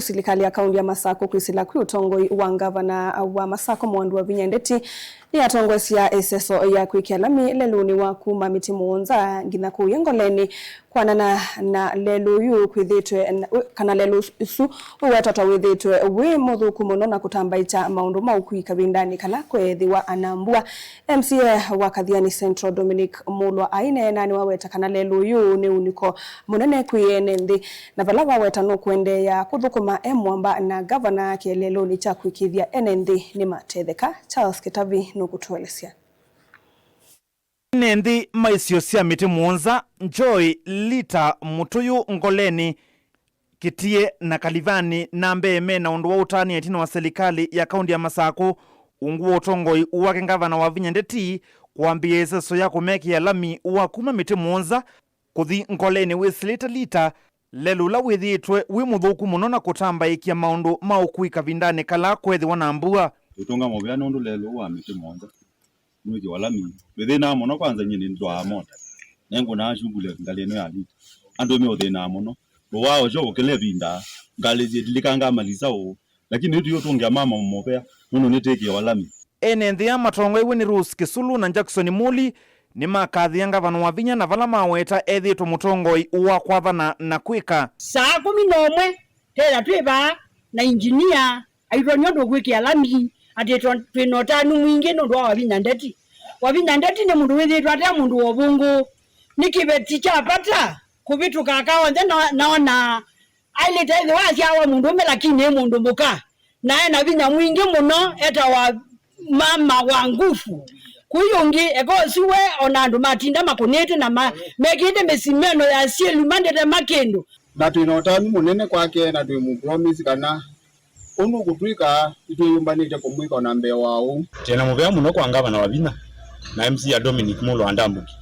Serikali ya kaunti ya Masako kwisila kwi utongoi wa gavana wa Masako Mwandu wa Vinyandeti ni atongwesia eseso ya kwikia lami leluni wa kuma miti muonza ngina kuyengoleni kwanana na lelu yu kwithitwe kana lelu isu uwetota withitwe wi muthuku muno na kutambaita maundu maukwika bindani kana kwethi wa anambua. MCA wa Kathiani Central Dominic Mulwa aine nani waweta kana lelu yu ni uniko munene kwiyene nthi na vala waweta no kwende ya kuthukuma emwamba na gavana kielelo ni cha kwikithia enenthi ni matetheka. Charles Kitavi no kutuelezea. Enenthi maisio sia miti muonza Joy Lita Mutuyu Ngoleni Kitie na Kalivani na mbeme na undu wa utani etino wa serikali ya kaunti ya Masako unguo utongoi uwake gavana wa Vinyandeti kuambia eseso ya kumeki ya lami uwa kuma miti muonza kuthi Ngoleni wisilita lita lelula withitwe wi muthuku muno na kutambaikia maundu maukwika vindani kala kwethi wanambua utunga mobya nundu lelu wa miti muonza mwiji walami withina muno kwanza nyini ndwa mota nengo na shughuli ngaleno ya lita ando me uthina muno wao jo ukele vinda ngaleje dilikanga malisa o lakini ndio tungia mama mobya nuno niteke walami enenthi ya matongo iwe ni Rose Kisulu na Jackson Muli ni makathi gavana wa Vinya na vala maweta ethitwe mutongoi uwa kwathana na kwika saa 11 tera twiba na engineer aitonyo ndo kwikia lami atitwa twinotanu mwingi ndo wa Vinyandeti. Wa Vinyandeti ni mundu withitwa ate mundu wobungu nikibeti cha pata kubituka akaonze naona ailete wasia wa mundu me lakini mundu muka naye na Vinya mwingi muno eta wa mama wa ngufu kuyungi ego siwe onandu matinda makunete na mekinde mesimeno ya sielu mandete makendo na twinotanu munene kwake na twimu promise kana unu kutwika ituyumbanite kumwika na mbe wao tena muvea muno kwa gavana wa Vinya na MCA Dominic Mulwa Ndambuki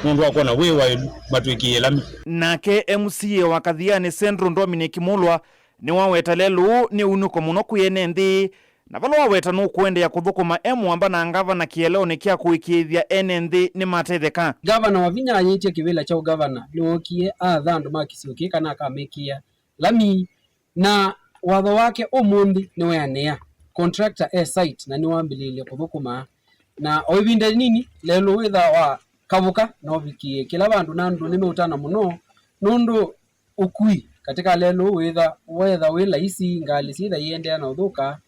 mundu akona wewa matwiki lami nake MCA wa Kathiani Central Dominic Mulwa ni waweta lelu ni unuko muno kuyene nthi na vala waweta no kwende ya kuthukuma emwamba na gavana kieleo ni kia kuikithia enenthi ni matetheka gavana wa Vinya anyitie kivila cha gavana liokie athandu makisiukie kana akamekia lami na watho wake umundi ni weanea contractor site na ni wambililie kuthukuma na oibinde nini lelo witha wa kavuka no vikie kila bandu nandu nimeutana muno nundu ukui katika lelo witha wila isi ngali sitha yende na uthuka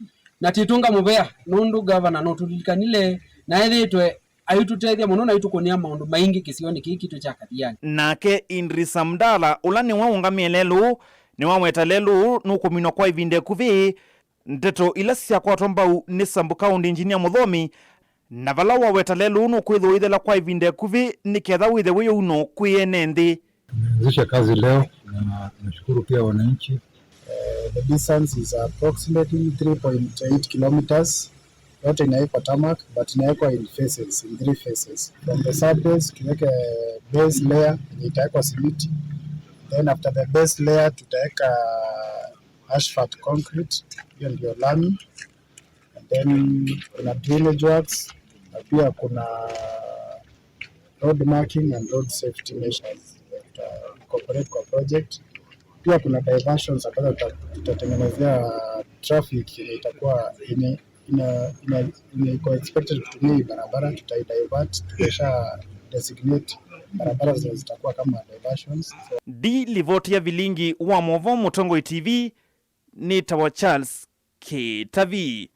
na titunga mubea nundu gavana no tulikanile na ethitwe ayututethia muno na itukonia maundu maingi kisioni kikitu cha Kathiani nake Indrisa Mdala ulani waungamie lelu ni waweta lelu nukumino kwa ivinde kuvi ndeto ila sia kwa tombau ni Sambu County engineer muthomi na vala waweta lelu nukwithu ithela kwa ivinde kuvi ni ketha withe wiyo uno kuyene nthi tumeanzisha kazi leo na tunashukuru pia wananchi. The distance is approximately 3.8 kilometers. Yote inaekwa tarmac but inaekwa in phases, in 3 phases. From the subbase tuweke base layer yenye itaekwa simiti. Then after the base layer tutaeka asphalt concrete, hiyo ndio lami. And then kuna drainage works na pia kuna road marking and road safety measures that incorporate kwa project. Pia kuna diversions ambazo tutatengenezea traffic itakuwa iko expected kutumia barabara tutaidivert tukisha designate barabara zitakuwa kama diversions. Di livotia vilingi wa Movo Mutongoi TV ni tawa Charles Kitavi.